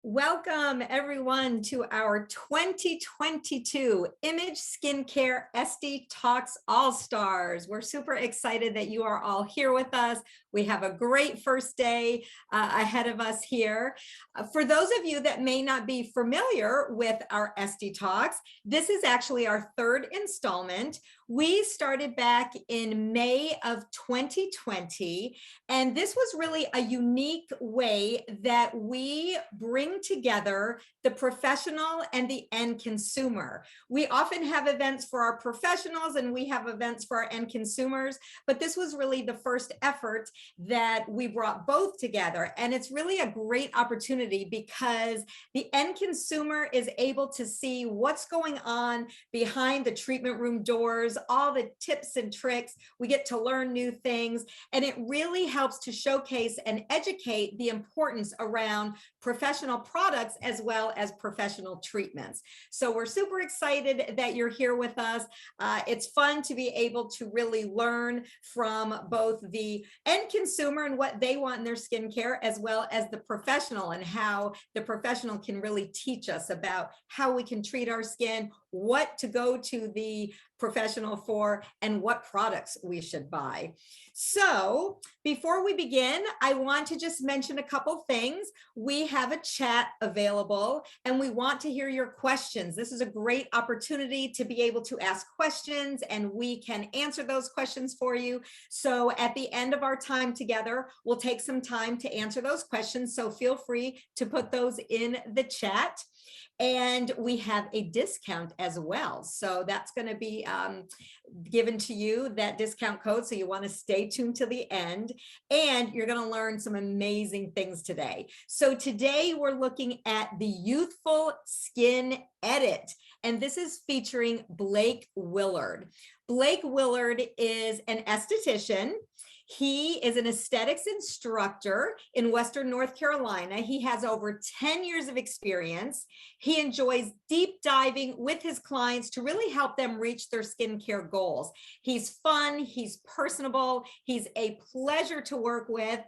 Welcome everyone to our 2022 Image Skincare ESTYTALKS All-Stars. We're super excited that you are all here with us. We have a great first day ahead of us here. For those of you that may not be familiar with our ESTYTALKS, this is actually our third installment. We started back in May of 2020, and this was really a unique way that we bring together the professional and the end consumer. We often have events for our professionals and we have events for our end consumers, but this was really the first effort that we brought both together. And it's really a great opportunity because the end consumer is able to see what's going on behind the treatment room doors, all the tips and tricks. We get to learn new things, and it really helps to showcase and educate the importance around professional products as well as professional treatments. So we're super excited that you're here with us. It's fun to be able to really learn from both the end consumer and what they want in their skincare, as well as the professional and how the professional can really teach us about how we can treat our skin, what to go to the professional for, and what products we should buy. So before we begin, I want to just mention a couple things. We have a chat available and we want to hear your questions. This is a great opportunity to be able to ask questions and we can answer those questions for you. So at the end of our time together, we'll take some time to answer those questions. So feel free to put those in the chat. And we have a discount as well. So that's going to be given to you, that discount code. So you want to stay tuned to the end, and you're going to learn some amazing things today. So today we're looking at the Youthful Skin Edit, and this is featuring Blake Willard. Blake Willard is an esthetician. He is an aesthetics instructor in Western North Carolina. He has over 10 years of experience. He enjoys deep diving with his clients to really help them reach their skincare goals. He's fun, he's personable, he's a pleasure to work with.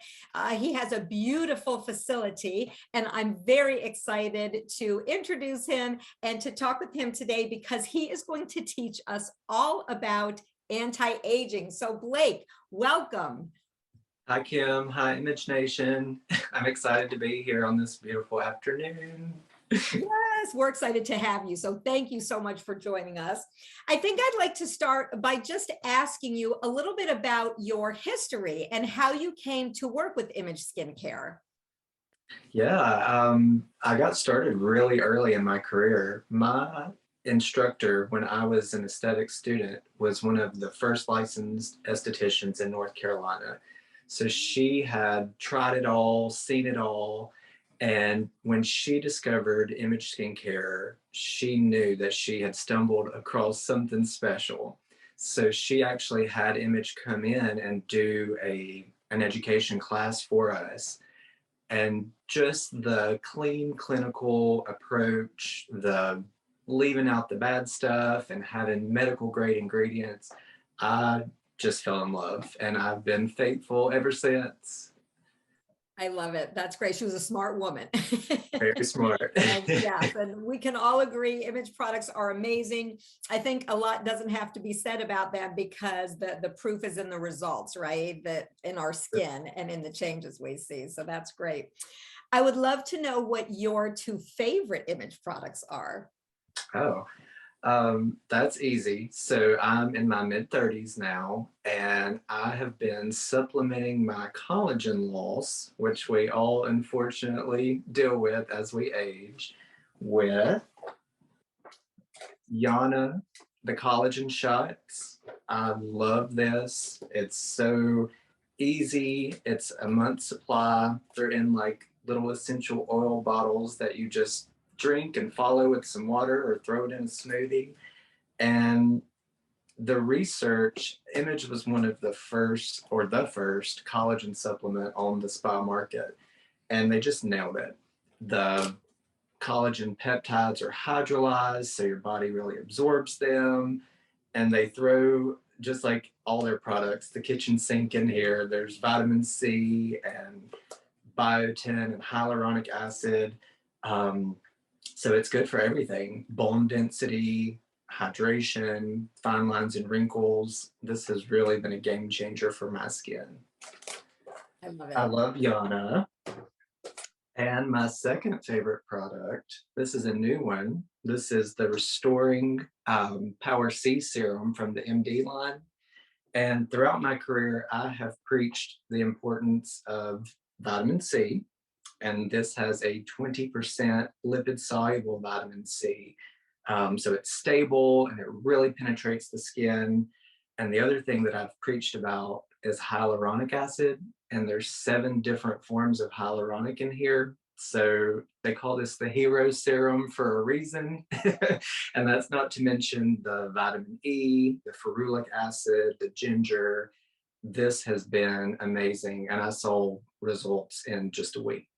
He has a beautiful facility, and I'm very excited to introduce him and to talk with him today because he is going to teach us all about anti-aging. So Blake, welcome. Hi, Kim. Hi, Image Nation. I'm excited to be here on this beautiful afternoon. Yes, we're excited to have you. So thank you so much for joining us. I think I'd like to start by just asking you a little bit about your history and how you came to work with Image Skincare. Yeah, I got started really early in my career. My instructor, when I was an aesthetics student, was one of the first licensed estheticians in North Carolina. So she had tried it all, seen it all, and when she discovered Image Skincare, she knew that she had stumbled across something special. So she actually had Image come in and do an education class for us. And just the clean clinical approach, the leaving out the bad stuff and having medical grade ingredients, I just fell in love, and I've been faithful ever since. I love it. That's great. She was a smart woman. Very smart. Yes, and we can all agree Image products are amazing. I think a lot doesn't have to be said about them because the proof is in the results, right? That in our skin and in the changes we see. So that's great. I would love to know what your two favorite Image products are. Oh, that's easy. So I'm in my mid-30s now, and I have been supplementing my collagen loss, which we all unfortunately deal with as we age, with Yana, the collagen shots. I love this. It's so easy. It's a month's supply. They're in like little essential oil bottles that you just drink and follow with some water or throw it in a smoothie. And the research, Image was one of the first, or the first collagen supplement on the spa market, and they just nailed it. The collagen peptides are hydrolyzed, so your body really absorbs them, and they throw, just like all their products, the kitchen sink in here. There's vitamin C and biotin and hyaluronic acid. So it's good for everything: bone density, hydration, fine lines and wrinkles. This has really been a game changer for my skin. I love I it. love Yana. And my second favorite product, this is a new one. This is the Restoring Power C Serum from the MD line. And throughout my career, I have preached the importance of vitamin C. And this has a 20% lipid soluble vitamin C. So it's stable and it really penetrates the skin. And the other thing that I've preached about is hyaluronic acid. And there's 7 different forms of hyaluronic in here. So they call this the hero serum for a reason. And that's not to mention the vitamin E, the ferulic acid, the ginger. This has been amazing. And I saw results in just a week.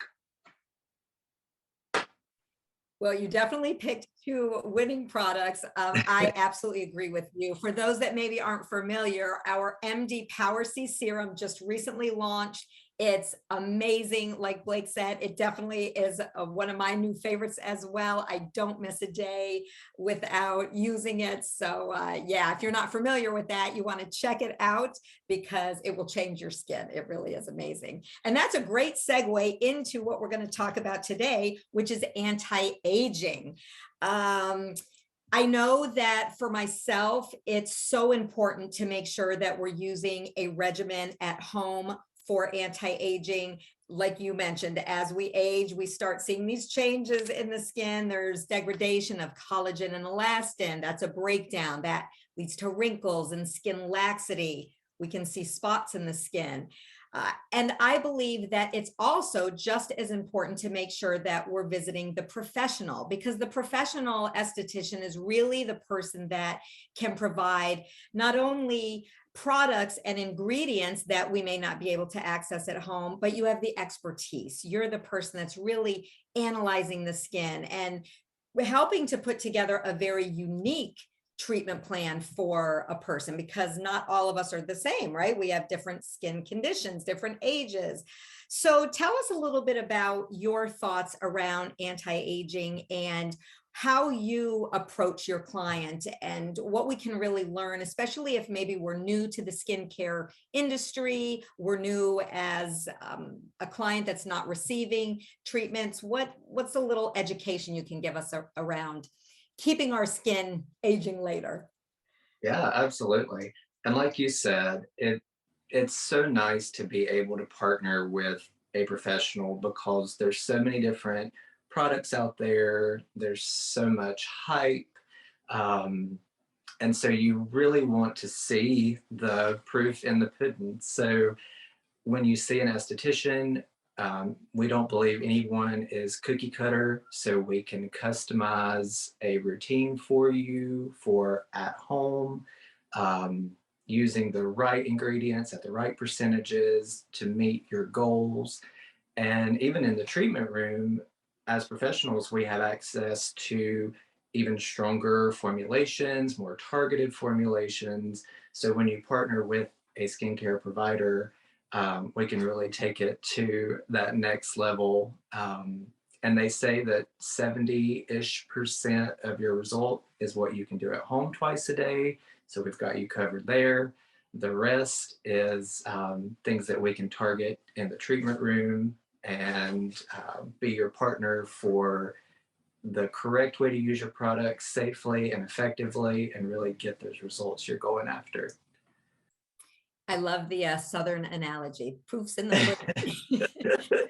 Well, you definitely picked 2 winning products. I absolutely agree with you. For those that maybe aren't familiar, our MD Power C Serum just recently launched. It's amazing. Like Blake said, it definitely is one of my new favorites as well. I don't miss a day without using it. So yeah, if you're not familiar with that, you want to check it out because it will change your skin. It really is amazing. And that's a great segue into what we're going to talk about today, which is anti-aging. I know that for myself, it's so important to make sure that we're using a regimen at home for anti-aging. Like you mentioned, as we age, we start seeing these changes in the skin. There's degradation of collagen and elastin. That's a breakdown that leads to wrinkles and skin laxity. We can see spots in the skin. And I believe that it's also just as important to make sure that we're visiting the professional, because the professional esthetician is really the person that can provide not only products and ingredients that we may not be able to access at home, but you have the expertise. You're the person that's really analyzing the skin and helping to put together a very unique treatment plan for a person, because not all of us are the same, right? We have different skin conditions, different ages. So tell us a little bit about your thoughts around anti-aging and how you approach your client and what we can really learn, especially if maybe we're new to the skincare industry, we're new as a client that's not receiving treatments. What's a little education you can give us around keeping our skin aging later? Yeah, absolutely. And like you said, it's so nice to be able to partner with a professional because there's so many different products out there. There's so much hype. Um, and so you really want to see the proof in the pudding. So when you see an esthetician, we don't believe anyone is cookie cutter, so we can customize a routine for you for at home, um, using the right ingredients at the right percentages to meet your goals. And even in the treatment room, as professionals, we have access to even stronger formulations, more targeted formulations. So when you partner with a skincare provider, we can really take it to that next level. And they say that 70-ish% of your result is what you can do at home twice a day. So we've got you covered there. The rest is things that we can target in the treatment room and be your partner for the correct way to use your products safely and effectively and really get those results you're going after. I love the Southern analogy, proofs in the pudding.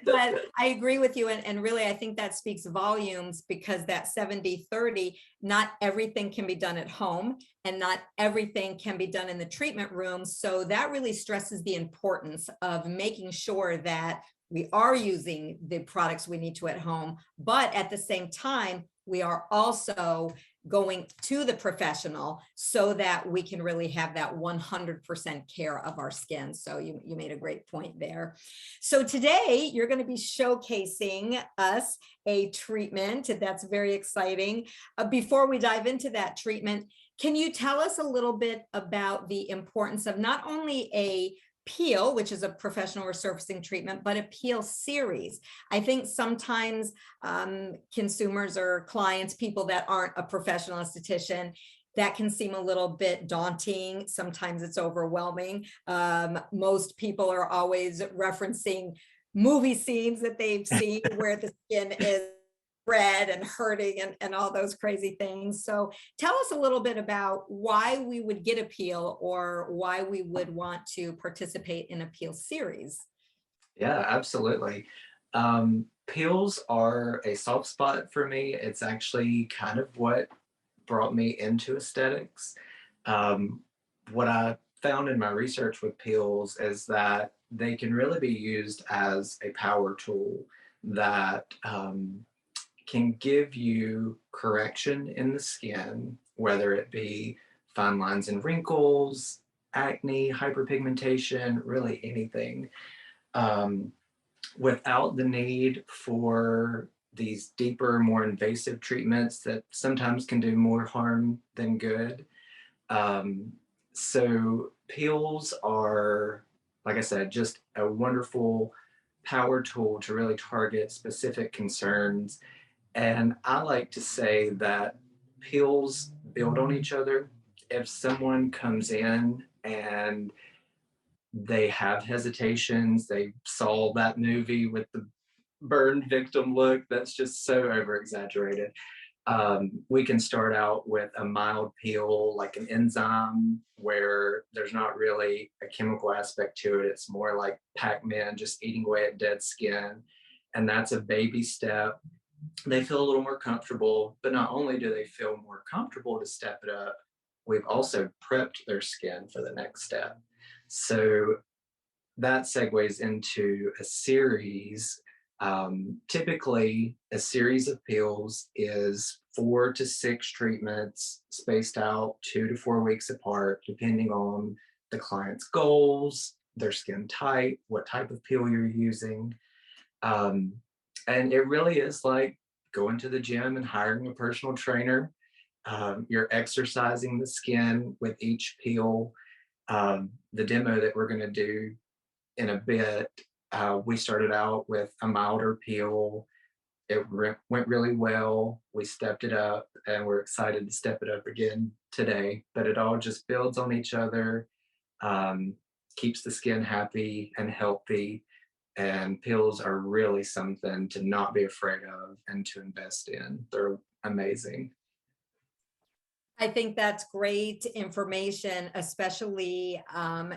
But I agree with you. And really, I think that speaks volumes, because that 70-30, not everything can be done at home and not everything can be done in the treatment room. So that really stresses the importance of making sure that we are using the products we need to at home, but at the same time, we are also going to the professional so that we can really have that 100% care of our skin. So you made a great point there. So today you're going to be showcasing us a treatment that's very exciting. Before we dive into that treatment, can you tell us a little bit about the importance of not only a peel, which is a professional resurfacing treatment, but a peel series. I think sometimes consumers or clients, people that aren't a professional esthetician, that can seem a little bit daunting. Sometimes it's overwhelming. Most people are always referencing movie scenes that they've seen where the skin is red and hurting and all those crazy things. So tell us a little bit about why we would get a peel or why we would want to participate in a peel series. Yeah, absolutely. Peels are a soft spot for me. It's actually kind of what brought me into aesthetics. Um, what I found in my research with peels is that they can really be used as a power tool that can give you correction in the skin, whether it be fine lines and wrinkles, acne, hyperpigmentation, really anything, um, without the need for these deeper, more invasive treatments that sometimes can do more harm than good. Um, so peels are, like I said, just a wonderful power tool to really target specific concerns. And I like to say that peels build on each other. If someone comes in and they have hesitations, they saw that movie with the burned victim look, that's just so over exaggerated. We can start out with a mild peel, like an enzyme, where there's not really a chemical aspect to it. It's more like Pac-Man just eating away at dead skin. And that's a baby step. They feel a little more comfortable, but not only do they feel more comfortable to step it up, we've also prepped their skin for the next step. So that segues into a series. Typically, a series of peels is 4 to 6 treatments spaced out 2 to 4 weeks apart, depending on the client's goals, their skin type, what type of peel you're using. Um, and it really is like going to the gym and hiring a personal trainer. You're exercising the skin with each peel. The demo that we're going to do in a bit, we started out with a milder peel. Went really well. We stepped it up and we're excited to step it up again today. But it all just builds on each other, um, keeps the skin happy and healthy. And peels are really something to not be afraid of and to invest in. They're amazing. I think that's great information, especially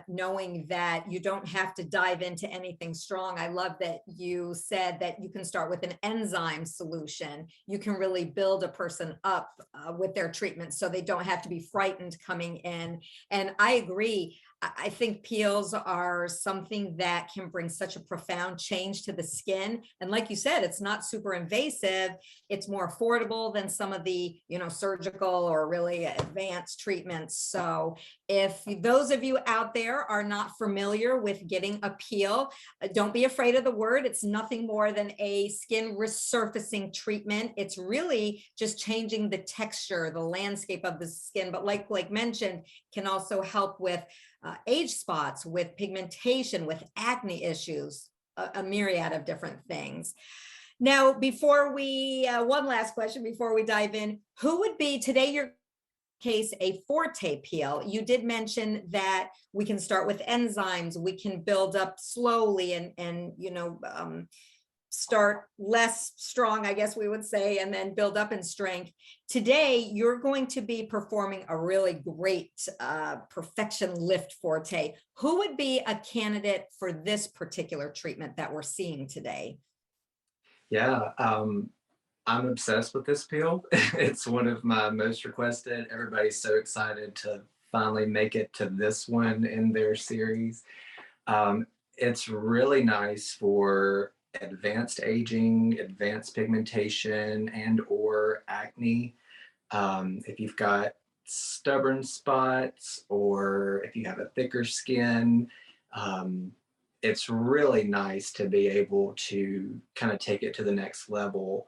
knowing that you don't have to dive into anything strong. I love that you said that you can start with an enzyme solution. You can really build a person up with their treatment so they don't have to be frightened coming in. And I agree. I think peels are something that can bring such a profound change to the skin. And like you said, it's not super invasive. It's more affordable than some of the, surgical or really advanced treatments. So if those of you out there are not familiar with getting a peel, don't be afraid of the word. It's nothing more than a skin resurfacing treatment. It's really just changing the texture, the landscape of the skin. But like mentioned, can also help with age spots, with pigmentation, with acne issues, a myriad of different things. Now, before we, one last question before we dive in, who would be today your case a Forte peel? You did mention that we can start with enzymes, we can build up slowly and start less strong, I guess we would say, and then build up in strength. Today, you're going to be performing a really great perfection lift Forte. Who would be a candidate for this particular treatment that we're seeing today? Yeah, I'm obsessed with this peel. It's one of my most requested. Everybody's so excited to finally make it to this one in their series. Um, it's really nice for advanced aging, advanced pigmentation, and or acne. If you've got stubborn spots or if you have a thicker skin, um, it's really nice to be able to kind of take it to the next level.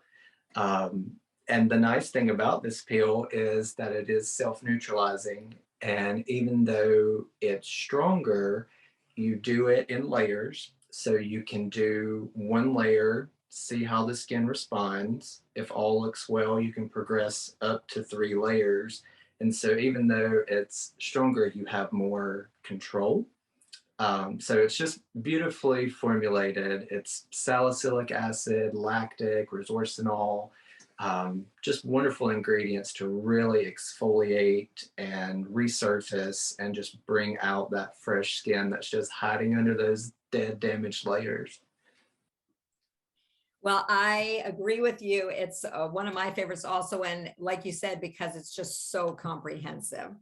Um, and the nice thing about this peel is that it is self-neutralizing. And even though it's stronger, you do it in layers. So you can do one layer, see how the skin responds. If all looks well, you can progress up to 3 layers. And so even though it's stronger, you have more control. So it's just beautifully formulated. It's salicylic acid, lactic, resorcinol, just wonderful ingredients to really exfoliate and resurface and just bring out that fresh skin that's just hiding under those dead, damaged layers. Well, I agree with you. It's one of my favorites also. And like you said, because it's just so comprehensive.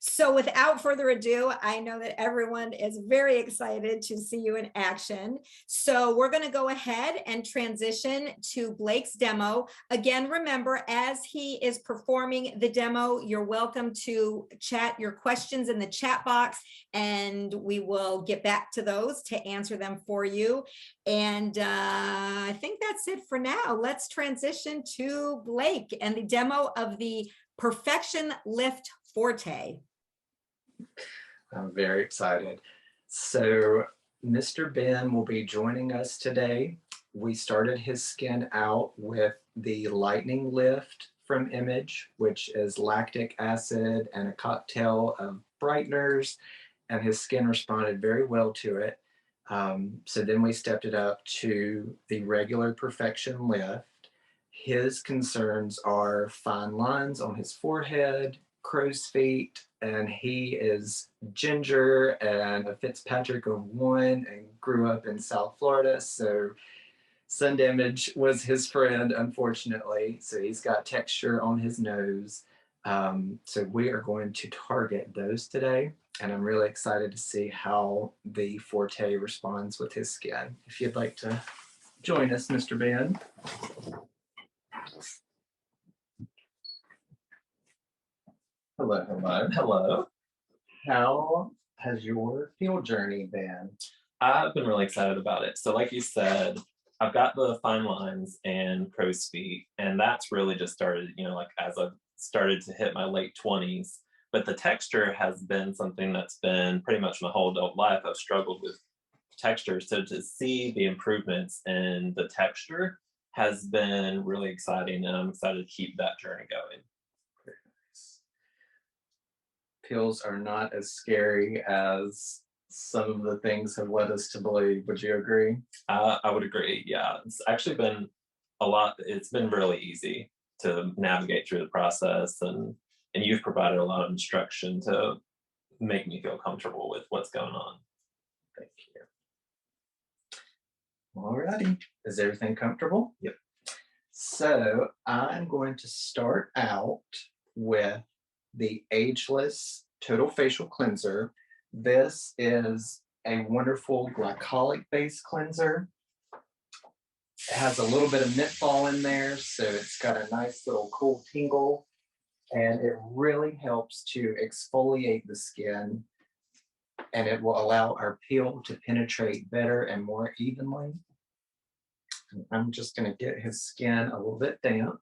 So without further ado, I know that everyone is very excited to see you in action. So we're going to go ahead and transition to Blake's demo. Again, remember, as he is performing the demo, you're welcome to chat your questions in the chat box, and we will get back to those to answer them for you. And I think that's it for now. Let's transition to Blake and the demo of the Perfection Lift Forte. I'm very excited. So Mr. Ben will be joining us today. We started his skin out with the Lightning Lift from Image, which is lactic acid and a cocktail of brighteners, and his skin responded very well to it. So then we stepped it up to the regular Perfection Lift. His concerns are fine lines on his forehead, crow's feet, and he is ginger and a Fitzpatrick of 1 and grew up in South Florida. So sun damage was his friend, unfortunately. So he's got texture on his nose. So we are going to target those today. And I'm really excited to see how the Forte responds with his skin. If you'd like to join us, Mr. Ben. Hello, hello. Hello. How has your field journey been? I've been really excited about it. So like you said, I've got the fine lines and crow's feet, and that's really just started, like as I've started to hit my late 20s. But the texture has been something that's been pretty much my whole adult life. I've struggled with texture. So to see the improvements in the texture has been really exciting, and I'm excited to keep that journey going. Very nice. Pills are not as scary as some of the things have led us to believe. Would you agree? I would agree. Yeah, it's actually been it's been really easy to navigate through the process, and you've provided a lot of instruction to make me feel comfortable with what's going on. Thank you. All righty. Is everything comfortable? Yep. So I'm going to start out with the Ageless Total Facial Cleanser. This is a wonderful glycolic-based cleanser. It has a little bit of mint ball in there, so it's got a nice little cool tingle, and it really helps to exfoliate the skin, and it will allow our peel to penetrate better and more evenly. I'm just going to get his skin a little bit damp.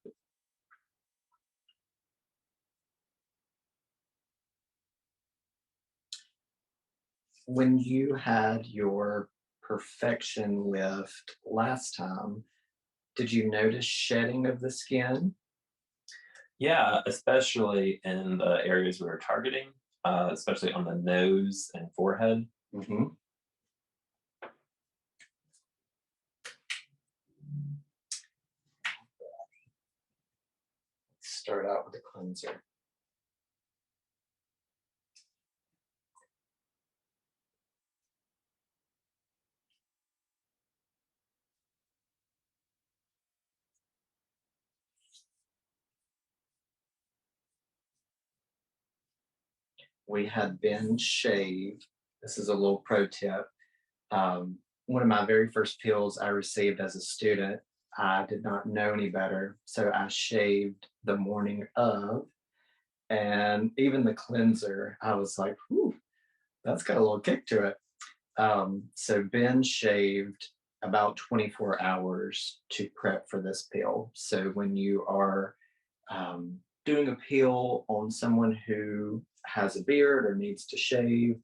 When you had your Perfection Lift last time, did you notice shedding of the skin? Yeah, especially in the areas we were targeting, especially on the nose and forehead. Mm-hmm. Start out with the cleanser. We had Ben shave. This is a little pro tip. One of my very first peels I received as a student, I did not know any better, so I shaved the morning of, and even the cleanser, I was like, whew, that's got a little kick to it. So Ben shaved about 24 hours to prep for this peel. So when you are doing a peel on someone who has a beard or needs to shave,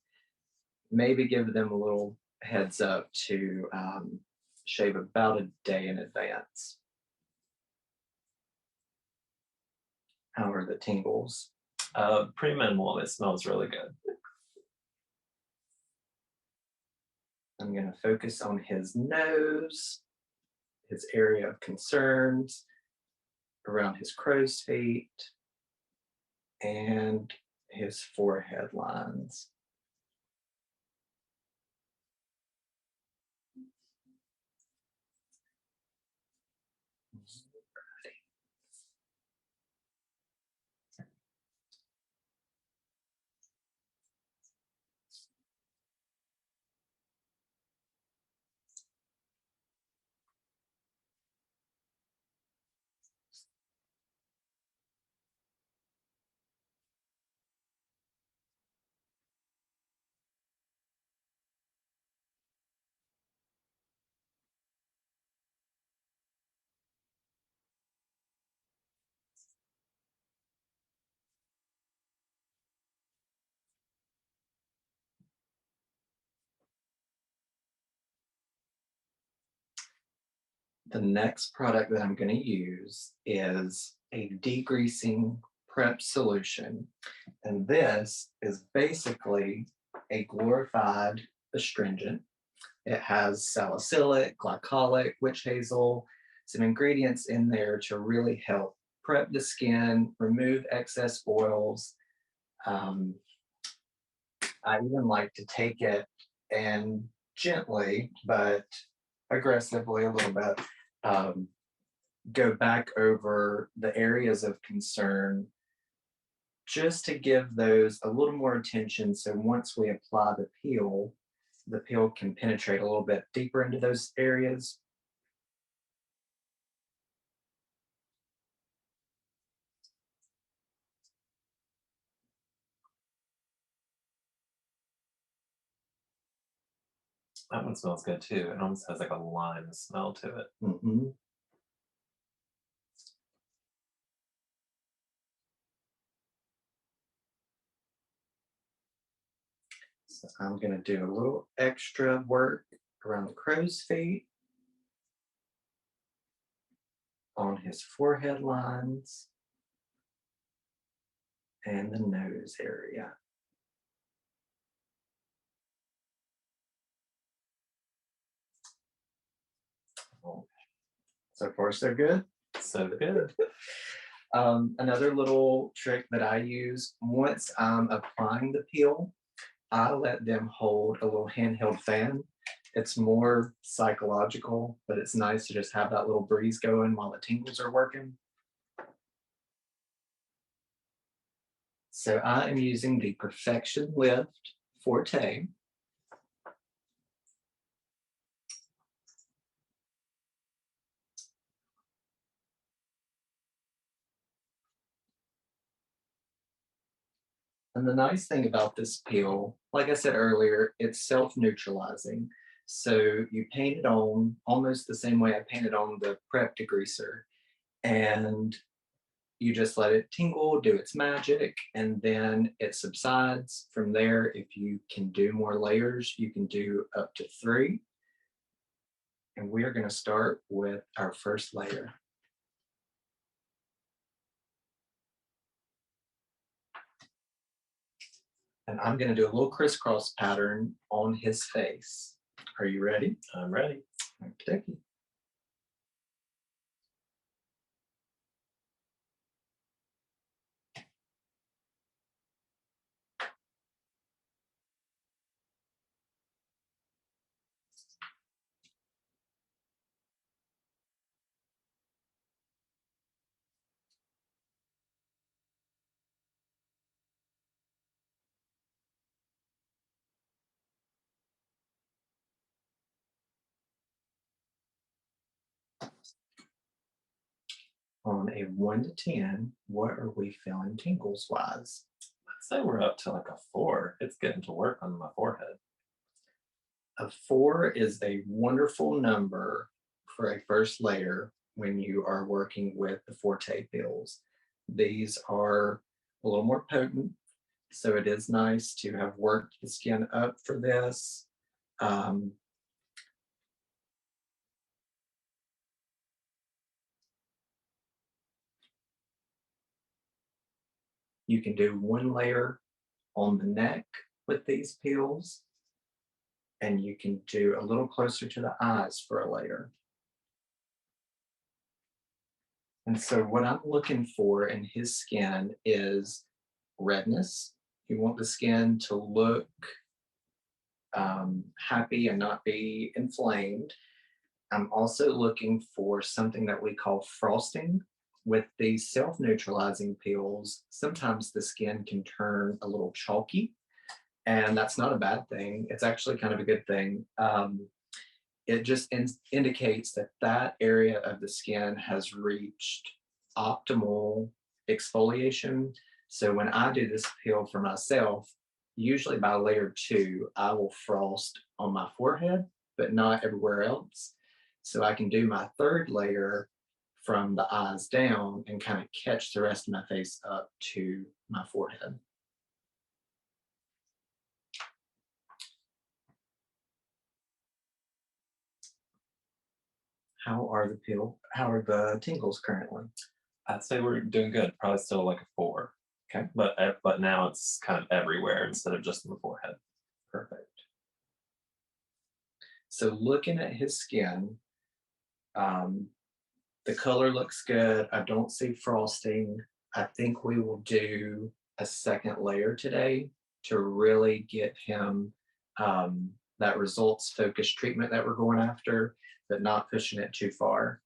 maybe give them a little heads up to shave about a day in advance. How are the tingles? Pretty minimal. It smells really good. I'm going to focus on his nose, his area of concerns, around his crow's feet, and his forehead lines. The next product that I'm going to use is a degreasing prep solution. And this is basically a glorified astringent. It has salicylic, glycolic, witch hazel, some ingredients in there to really help prep the skin, remove excess oils. I even like to take it and gently, but aggressively a little bit, go back over the areas of concern just to give those a little more attention. So once we apply the peel can penetrate a little bit deeper into those areas. That one smells good too. It almost has like a lime smell to it. Mm-hmm. So I'm going to do a little extra work around the crow's feet, on his forehead lines, and the nose area. So far, so good. So good. Another little trick that I use, once I'm applying the peel, I let them hold a little handheld fan. It's more psychological, but it's nice to just have that little breeze going while the tingles are working. So I am using the Perfection Lift Forte. And the nice thing about this peel, like I said earlier, it's self-neutralizing. So you paint it on almost the same way I painted on the prep degreaser. And you just let it tingle, do its magic, and then it subsides. From there, if you can do more layers, you can do up to 3. And we are going to start with our first layer. And I'm going to do a little crisscross pattern on his face. Are you ready? I'm ready. Okay. On a 1 to 10, what are we feeling tingles wise? I'd say we're up to like a 4. It's getting to work on my forehead. A 4 is a wonderful number for a first layer when you are working with the Forte pills. These are a little more potent. So it is nice to have worked the skin up for this. Um, you can do one layer on the neck with these peels, and you can do a little closer to the eyes for a layer. And so what I'm looking for in his skin is redness. You want the skin to look happy and not be inflamed. I'm also looking for something that we call frosting. With these self-neutralizing peels, sometimes the skin can turn a little chalky, and that's not a bad thing. It's actually kind of a good thing. It just indicates that that area of the skin has reached optimal exfoliation. So when I do this peel for myself, usually by layer 2, I will frost on my forehead, but not everywhere else. So I can do my third layer from the eyes down and kind of catch the rest of my face up to my forehead. How are the tingles currently? I'd say we're doing good. Probably still like a 4. Okay, But now it's kind of everywhere instead of just in the forehead. perfect. So looking at his skin, um, the color looks good. I don't see frosting. I think we will do a second layer today to really get him that results focused treatment that we're going after, but not pushing it too far.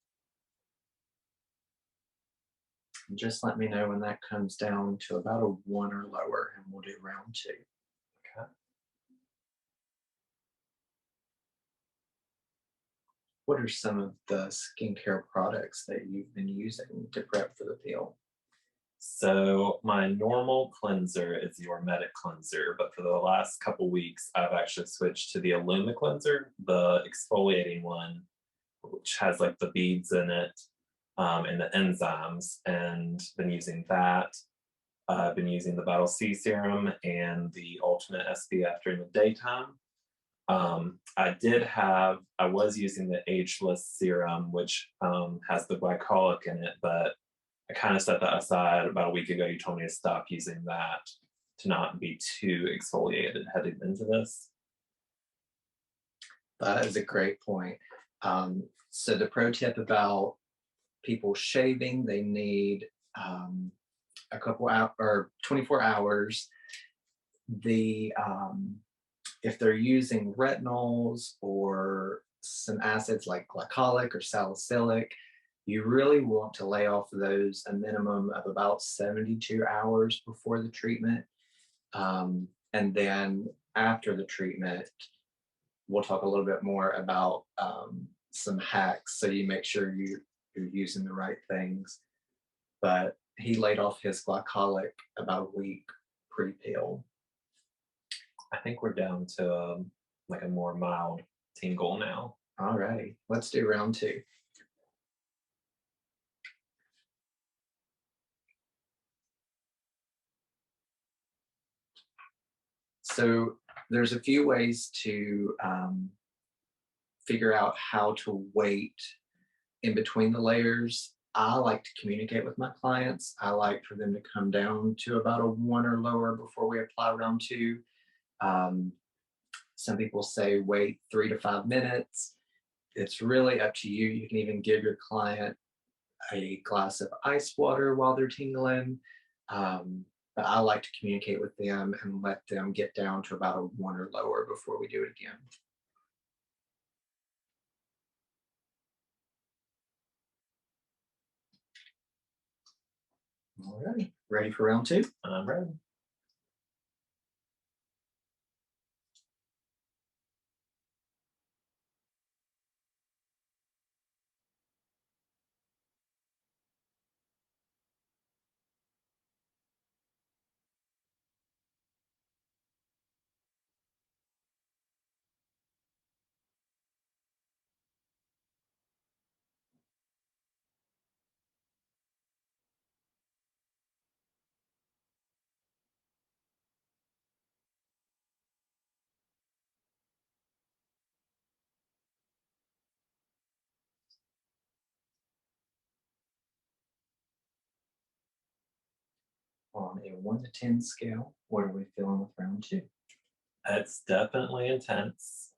Just let me know when that comes down to about a 1 or lower, and we'll do round 2. Okay. What are some of the skincare products that you've been using to prep for the peel? So my normal cleanser is the Formatic cleanser, but for the last couple weeks, I've actually switched to the Illuma cleanser, the exfoliating one, which has like the beads in it and the enzymes, and been using that. I've been using the Power C Serum and the Ultimate SPF during the daytime. I was using the Ageless serum, which has the glycolic in it, but I kind of set that aside about a week ago. You told me to stop using that to not be too exfoliated heading into this. That is a great point. So the pro tip about people shaving, they need a couple hours or 24 hours. The if they're using retinols or some acids like glycolic or salicylic, you really want to lay off those a minimum of about 72 hours before the treatment. And then after the treatment, we'll talk a little bit more about some hacks so you make sure you're using the right things. But he laid off his glycolic about a week pre-peel. I think we're down to like a more mild tingle now. All right, let's do round 2. So there's a few ways to figure out how to wait in between the layers. I like to communicate with my clients. I like for them to come down to about a 1 or lower before we apply round 2. Um, some people say wait 3 to 5 minutes. It's really up to you. You can even give your client a glass of ice water while they're tingling. But I like to communicate with them and let them get down to about a 1 or lower before we do it again. All right, ready for round 2? I'm ready. on a 1 to 10 scale, what are we feeling with round two? It's definitely intense.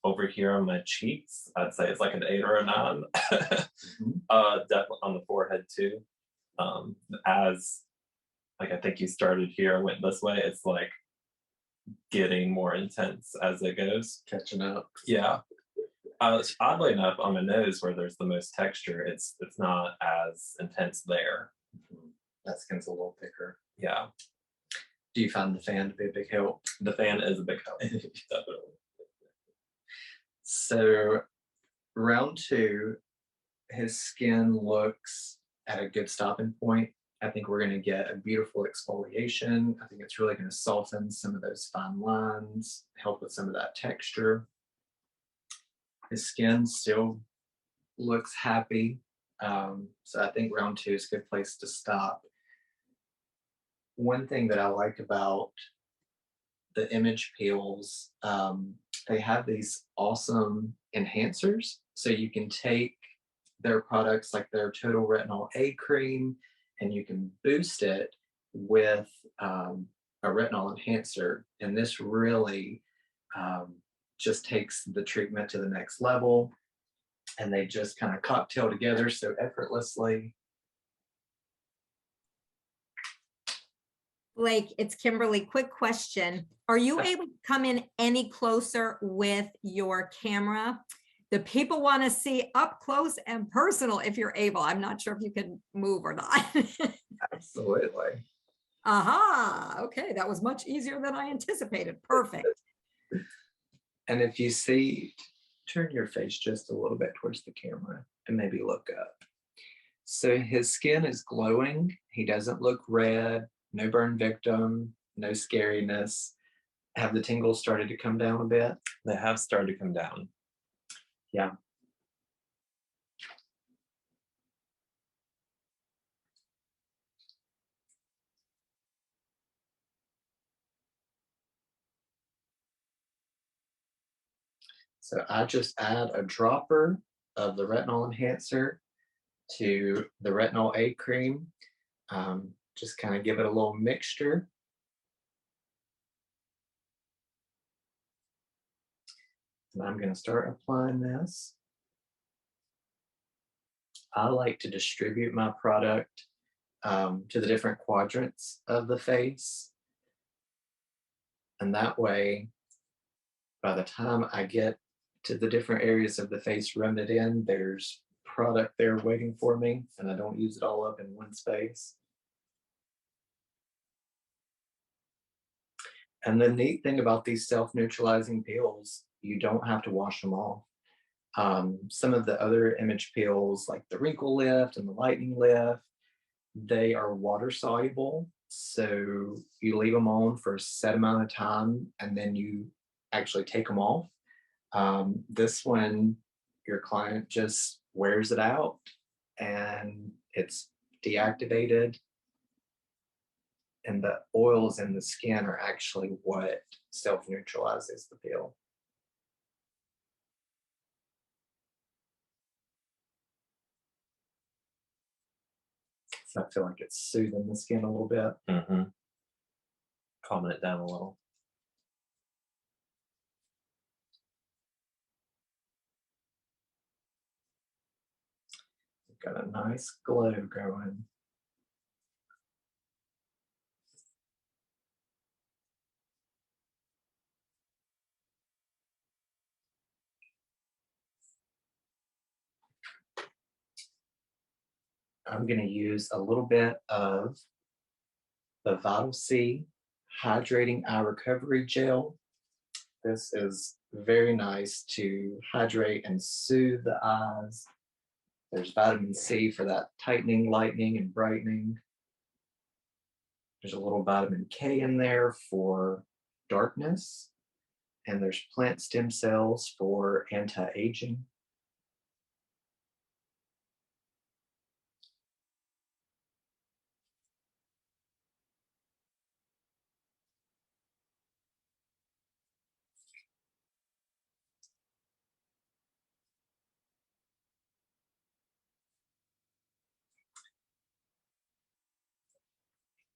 Over here on my cheeks, I'd say it's like an 8 or a 9. Mhm. Definitely on the forehead too. As like I think you started here and went this way, it's like getting more intense as it goes. Catching up. Yeah. Oddly enough, on my nose where there's the most texture, it's not as intense there. Mhm. That skin's a little thicker. Yeah. Do you find the fan to be a big help? The fan is a big help. Definitely. So round two, his skin looks at a good stopping point. I think we're going to get a beautiful exfoliation. I think it's really going to soften some of those fine lines, help with some of that texture. His skin still looks happy. So I think round two is a good place to stop. One thing that I like about the image peels, they have these awesome enhancers. So you can take their products like their Total Retinol A cream and you can boost it with a retinol enhancer. And this really just takes the treatment to the next level. And they just kind of cocktail together so effortlessly. Blake, it's Kimberly. Quick question. Are you able to come in any closer with your camera? The people want to see up close and personal if you're able. I'm not sure if you can move or not. Absolutely. Aha. Okay. That was much easier than I anticipated. Perfect. And if you see, turn your face just a little bit towards the camera and maybe look up. So his skin is glowing. He doesn't look red, no burn victim, no scariness. Have the tingles started to come down a bit? They have started to come down. Yeah. So I just add a dropper of the retinol enhancer to the retinol A cream. Just kind of give it a little mixture. And I'm going to start applying this. I like to distribute my product to the different quadrants of the face. And that way, by the time I get to the different areas of the face, run it in, there's product there waiting for me, and I don't use it all up in one space. And the neat thing about these self-neutralizing peels, you don't have to wash them off. Some of the other image peels, like the wrinkle lift and the lightening lift, they are water soluble. So you leave them on for a set amount of time and then you actually take them off. This one, your client just wears it out and it's deactivated. And the oils in the skin are actually what self-neutralizes the peel. So I feel like it's soothing the skin a little bit. Mm-hmm. Calming it down a little. Got a nice glow going. I'm going to use a little bit of the Vital C Hydrating Eye Recovery Gel. This is very nice to hydrate and soothe the eyes. There's vitamin C for that tightening, lightening, and brightening. There's a little vitamin K in there for darkness. And there's plant stem cells for anti-aging.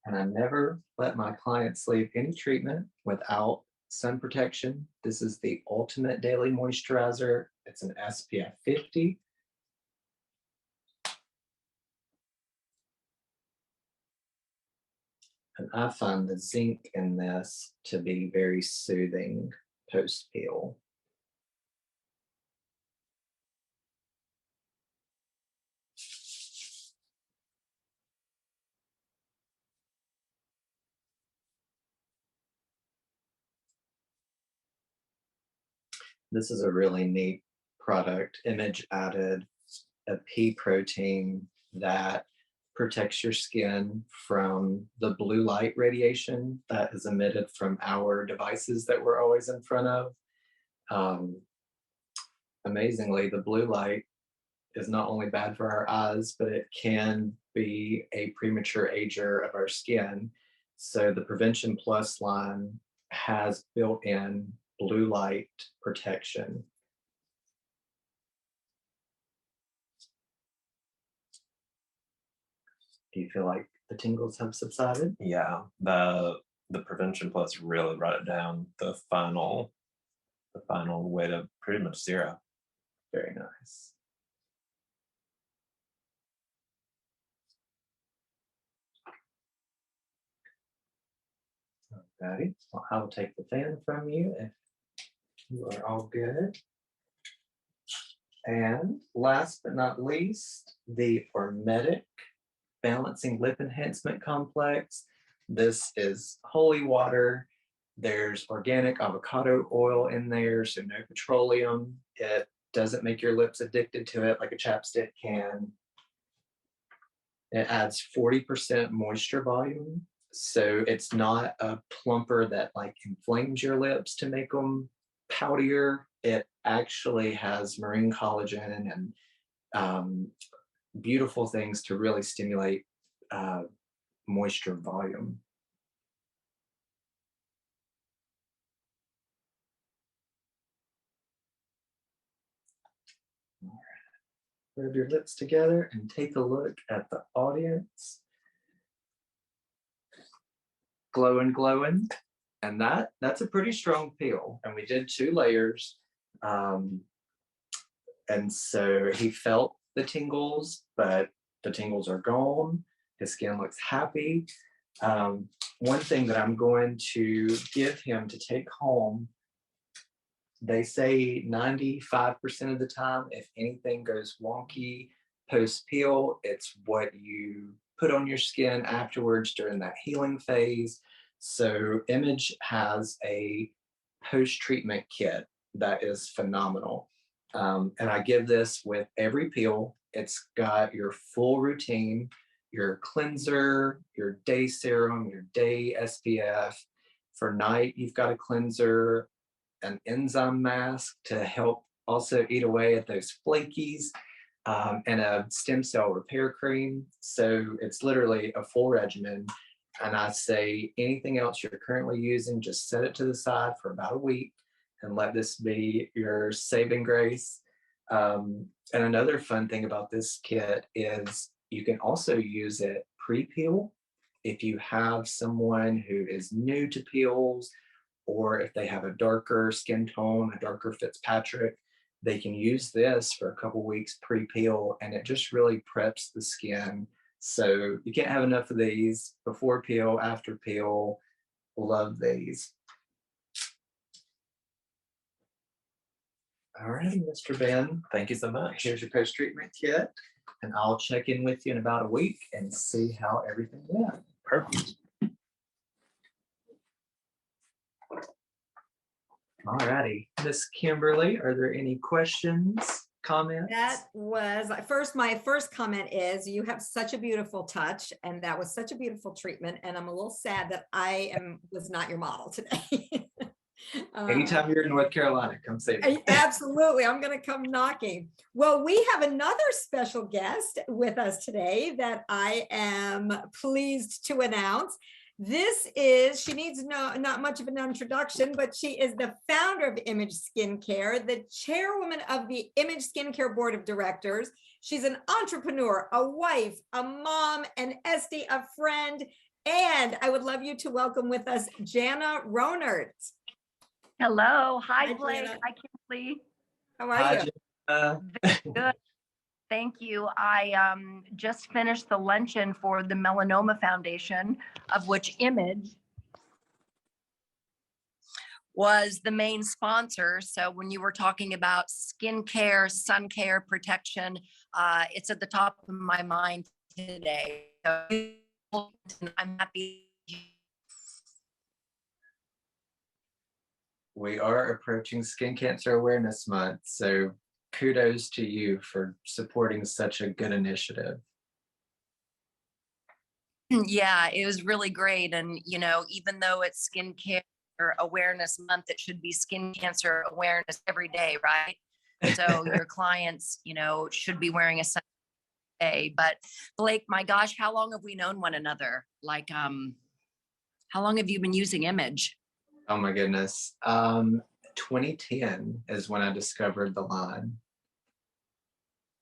And I never let my clients leave any treatment without sun protection. This is the ultimate daily moisturizer. It's an SPF 50. And I find the zinc in this to be very soothing post-peel. This is a really neat product. Image added a pea protein that protects your skin from the blue light radiation that is emitted from our devices that we're always in front of. Amazingly, the blue light is not only bad for our eyes, but it can be a premature ager of our skin. So the Prevention Plus line has built-in blue light protection. Do you feel like the tingles have subsided? Yeah, the Prevention Plus really brought it down. The final way to pretty much zero. Very nice. Alrighty, well, I will take the fan from you if you are all good. And last but not least, the Formatic Balancing Lip Enhancement Complex. This is holy water. There's organic avocado oil in there, so no petroleum. It doesn't make your lips addicted to it like a chapstick can. It adds 40% moisture volume, so it's not a plumper that like inflames your lips to make them poutier. It actually has marine collagen and beautiful things to really stimulate moisture volume. Rub your lips together and take a look at the audience. Glowing, glowing. And that's a pretty strong peel. And we did 2 layers. And so he felt the tingles, but the tingles are gone. His skin looks happy. One thing that I'm going to give him to take home, they say 95% of the time, if anything goes wonky post-peel, it's what you put on your skin afterwards during that healing phase. So Image has a post-treatment kit that is phenomenal. And I give this with every peel. It's got your full routine, your cleanser, your day serum, your day SPF. For night, you've got a cleanser, an enzyme mask to help also eat away at those flakies, and a stem cell repair cream. So it's literally a full regimen. And I say anything else you're currently using, just set it to the side for about a week and let this be your saving grace. And another fun thing about this kit is you can also use it pre-peel. If you have someone who is new to peels, or if they have a darker skin tone, a darker Fitzpatrick, they can use this for a couple weeks pre-peel, and it just really preps the skin. So you can't have enough of these before peel, after peel. Love these. All right, Mr. Ben. Thank you so much. Here's your post-treatment kit, and I'll check in with you in about a week and see how everything went. Perfect. All righty, Miss Kimberly, are there any questions, comments? That was my first comment is you have such a beautiful touch, and that was such a beautiful treatment. And I'm a little sad that was not your model today. Anytime you're in North Carolina, come see me. Absolutely, I'm going to come knocking. Well, we have another special guest with us today that I am pleased to announce. She needs not much of an introduction, but she is the founder of Image Skincare, the chairwoman of the Image Skincare Board of Directors. She's an entrepreneur, a wife, a mom, an Esty, a friend, And I would love you to welcome with us Jana Ronert. Hello. Hi, Hi, Blake. Jana. Hi, Kimberly. How are Hi, you? Jenna. Good. Thank you. I just finished the luncheon for the Melanoma Foundation, of which Image was the main sponsor. So when you were talking about skincare, sun care, protection, it's at the top of my mind today. So I'm happy. We are approaching Skin Cancer Awareness Month, so kudos to you for supporting such a good initiative. Yeah, it was really great. And, you know, even though it's skincare awareness month, it should be skin cancer awareness every day, right? So your clients, you know, should be wearing a sun day. But Blake, my gosh, how long have we known one another? Like, how long have you been using Image? Oh my goodness. 2010 is when I discovered the line.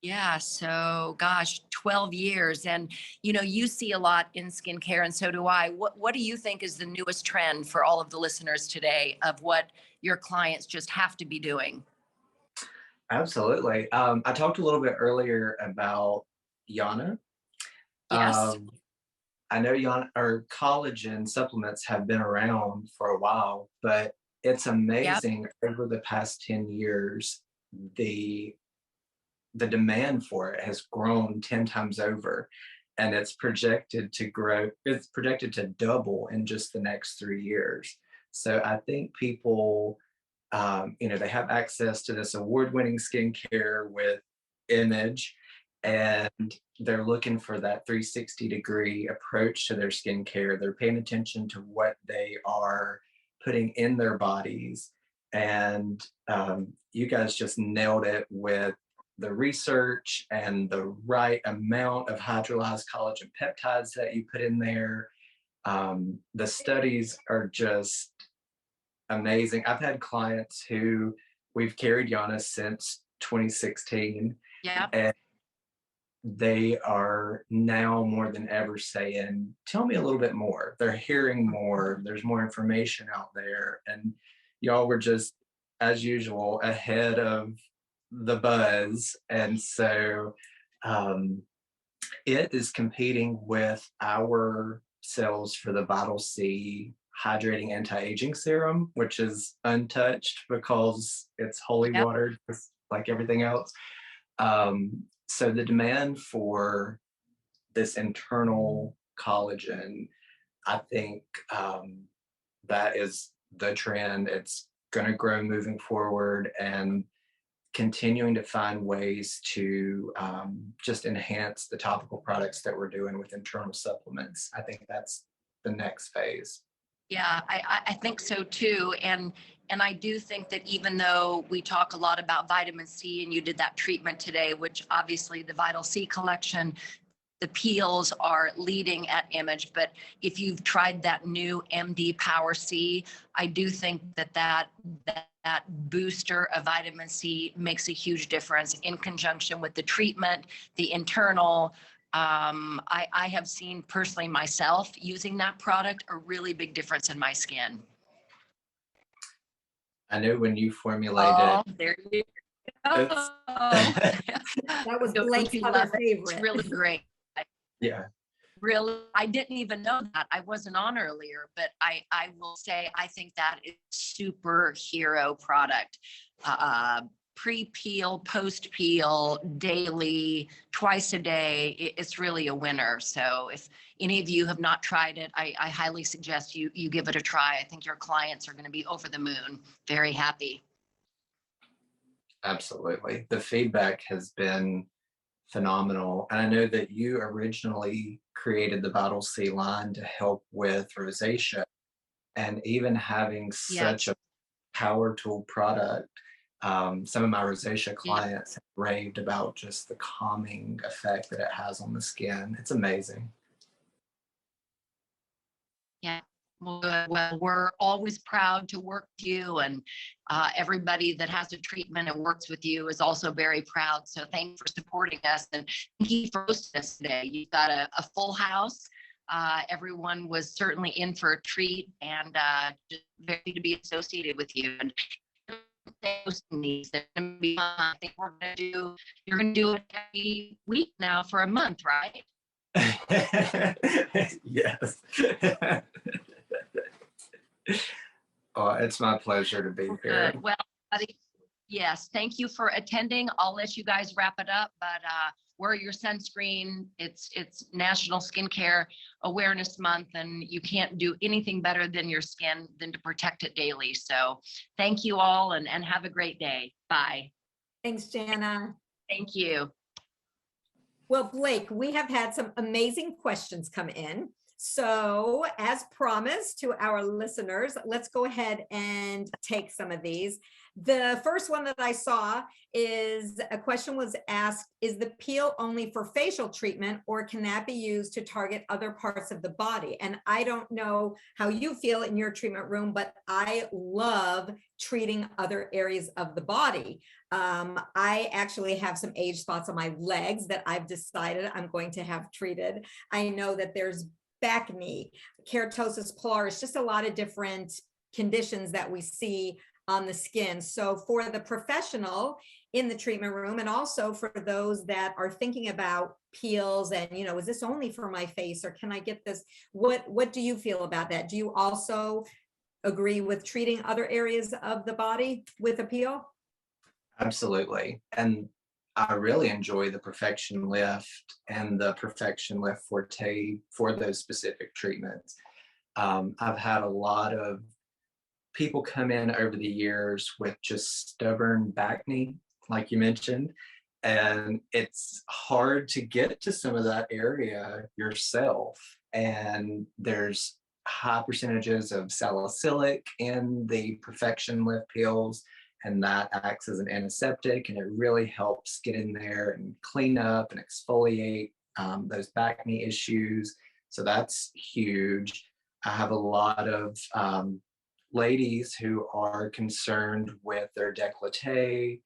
Yeah, so gosh, 12 years. And you know, you see a lot in skincare, and so do I. What do you think is the newest trend for all of the listeners today of what your clients just have to be doing? Absolutely. I talked a little bit earlier about Yana. Yes. I know collagen supplements have been around for a while, but it's amazing over the past 10 years, the demand for it has grown 10 times over, and it's projected to double in just the next 3 years. So I think people, they have access to this award-winning skincare with Image, and they're looking for that 360-degree approach to their skincare. They're paying attention to what they are putting in their bodies, and you guys just nailed it with the research and the right amount of hydrolyzed collagen peptides that you put in there. The studies are just amazing. I've had clients who we've carried Yana since 2016. Yeah. And they are now more than ever saying, tell me a little bit more. They're hearing more. There's more information out there. And y'all were just, as usual, ahead of the buzz. And so it is competing with our cells for the Vital C Hydrating Anti-Aging Serum, which is untouched because it's holy water, just like everything else. So the demand for this internal collagen, I think that is the trend. It's going to grow moving forward, and continuing to find ways to just enhance the topical products that we're doing with internal supplements. I think that's the next phase. Yeah, I think so too. And I do think that even though we talk a lot about vitamin C, and you did that treatment today, which obviously the Vital C collection, the peels are leading at Image, but if you've tried that new MD Power C, I do think that booster of vitamin C makes a huge difference in conjunction with the treatment, the internal. I have seen personally myself using that product a really big difference in my skin. I know when you formulated. There you go. That was Blake's other favorite. It's really great. Yeah. Really, I didn't even know that. I wasn't on earlier, but I will say I think that is superhero product. Pre-peel, post-peel, daily, twice a day. It's really a winner. So if any of you have not tried it, I highly suggest you give it a try. I think your clients are going to be over the moon, very happy. Absolutely. The feedback has been phenomenal. And I know that you originally created the Vital C line to help with rosacea, and even having such a power tool product, some of my rosacea clients have raved about just the calming effect that it has on the skin. It's amazing. Yeah. Well, we're always proud to work with you, and everybody that has a treatment and works with you is also very proud. So thanks for supporting us, and thank you for hosting us today. You've got a full house. Everyone was certainly in for a treat, and just very happy to be associated with you. And these, they're gonna be fun. I think you're gonna do it every week now for a month, right? Yes. Oh, it's my pleasure to be here. Good. Well, buddy, yes, thank you for attending. I'll let you guys wrap it up, but wear your sunscreen. It's National Skincare Awareness Month, and you can't do anything better than your skin than to protect it daily. So thank you all, and have a great day. Bye. Thanks, Jana. Thank you. Well, Blake, we have had some amazing questions come in. So as promised to our listeners, let's go ahead and take some of these. The first one that I saw is a question was asked, is the peel only for facial treatment, or can that be used to target other parts of the body? And I don't know how you feel in your treatment room, but I love treating other areas of the body. I actually have some age spots on my legs that I've decided I'm going to have treated. I know that there's back knee, keratosis pilaris, just a lot of different conditions that we see on the skin. So for the professional in the treatment room, and also for those that are thinking about peels and, you know, is this only for my face, or can I get this? What do you feel about that? Do you also agree with treating other areas of the body with a peel? Absolutely. And I really enjoy the Perfection Lift and the Perfection Lift Forte for those specific treatments. I've had a lot of people come in over the years with just stubborn back knee, like you mentioned, and it's hard to get to some of that area yourself. And there's high percentages of salicylic in the Perfection Lift peels, and that acts as an antiseptic, and it really helps get in there and clean up and exfoliate those back knee issues. So that's huge. I have a lot of ladies who are concerned with their décolleté,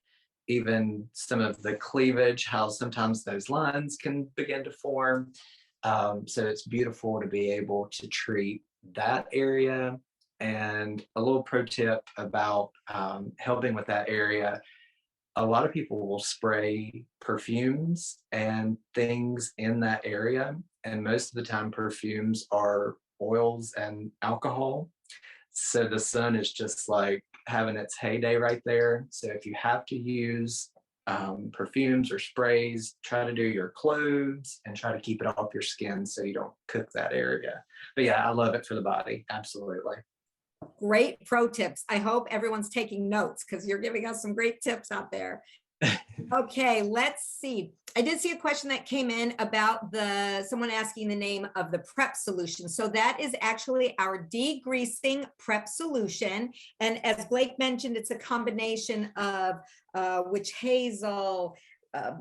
even some of the cleavage, how sometimes those lines can begin to form. So it's beautiful to be able to treat that area. And a little pro tip about helping with that area, a lot of people will spray perfumes and things in that area. And most of the time perfumes are oils and alcohol. So the sun is just like having its heyday right there. So if you have to use perfumes or sprays, try to do your clothes and try to keep it off your skin so you don't cook that area. But yeah, I love it for the body. Absolutely. Great pro tips. I hope everyone's taking notes, because you're giving us some great tips out there. Okay, let's see. I did see a question that came in about someone asking the name of the prep solution. So that is actually our degreasing prep solution. And as Blake mentioned, it's a combination of witch hazel,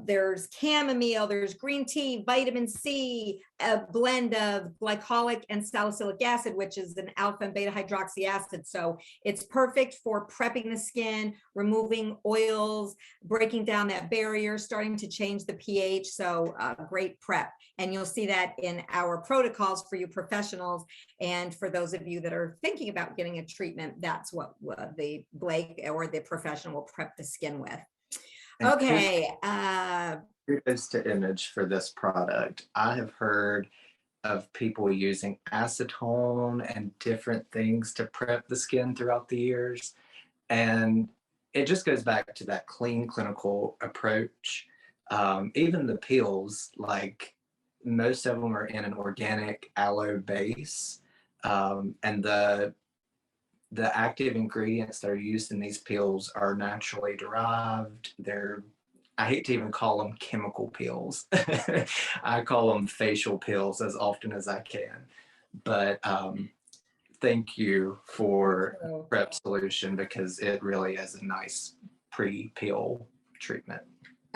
there's chamomile, there's green tea, vitamin C, a blend of glycolic and salicylic acid, which is an alpha and beta hydroxy acid. So it's perfect for prepping the skin, removing oils, breaking down that barrier, starting to change the pH. So great prep. And you'll see that in our protocols for you professionals. And for those of you that are thinking about getting a treatment, that's what the Blake or the professional will prep the skin with. Okay. Kudos to Image for this product. I have heard of people using acetone and different things to prep the skin throughout the years. And it just goes back to that clean clinical approach. Even the peels, like most of them are in an organic aloe base. And the active ingredients that are used in these peels are naturally derived. I hate to even call them chemical peels. I call them facial peels as often as I can. But thank you for Prep Solution, because it really is a nice pre-peel treatment.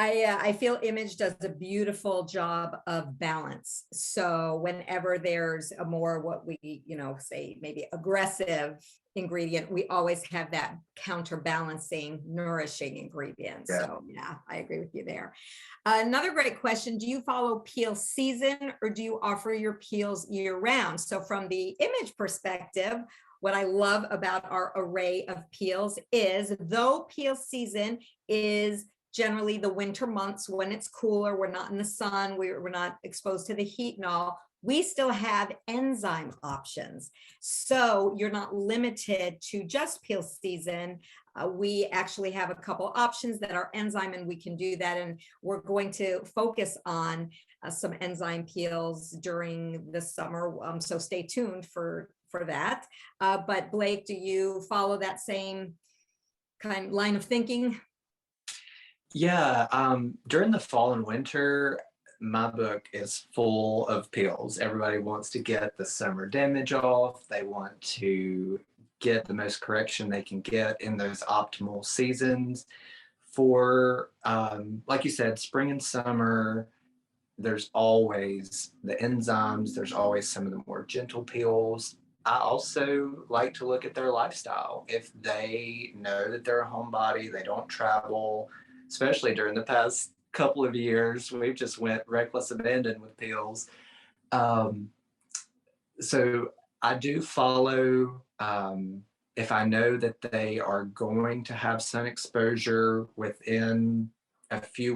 I feel Image does a beautiful job of balance. So whenever there's a more what we, say maybe aggressive ingredient, we always have that counterbalancing, nourishing ingredient. Yeah. So yeah, I agree with you there. Another great question. Do you follow peel season or do you offer your peels year round? So from the Image perspective, what I love about our array of peels is though peel season is generally the winter months when it's cooler, we're not in the sun, we're not exposed to the heat and all, we still have enzyme options. So you're not limited to just peel season. We actually have a couple options that are enzyme and we can do that. And we're going to focus on some enzyme peels during the summer. So stay tuned for that. But Blake, do you follow that same kind line of thinking? Yeah, during the fall and winter, my book is full of peels. Everybody wants to get the summer damage off. They want to get the most correction they can get in those optimal seasons. For, like you said, spring and summer, there's always the enzymes, there's always some of the more gentle peels. I also like to look at their lifestyle. If they know that they're a homebody, they don't travel, especially during the past couple of years, we've just went reckless abandon with peels. So I do follow, if I know that they are going to have sun exposure within a few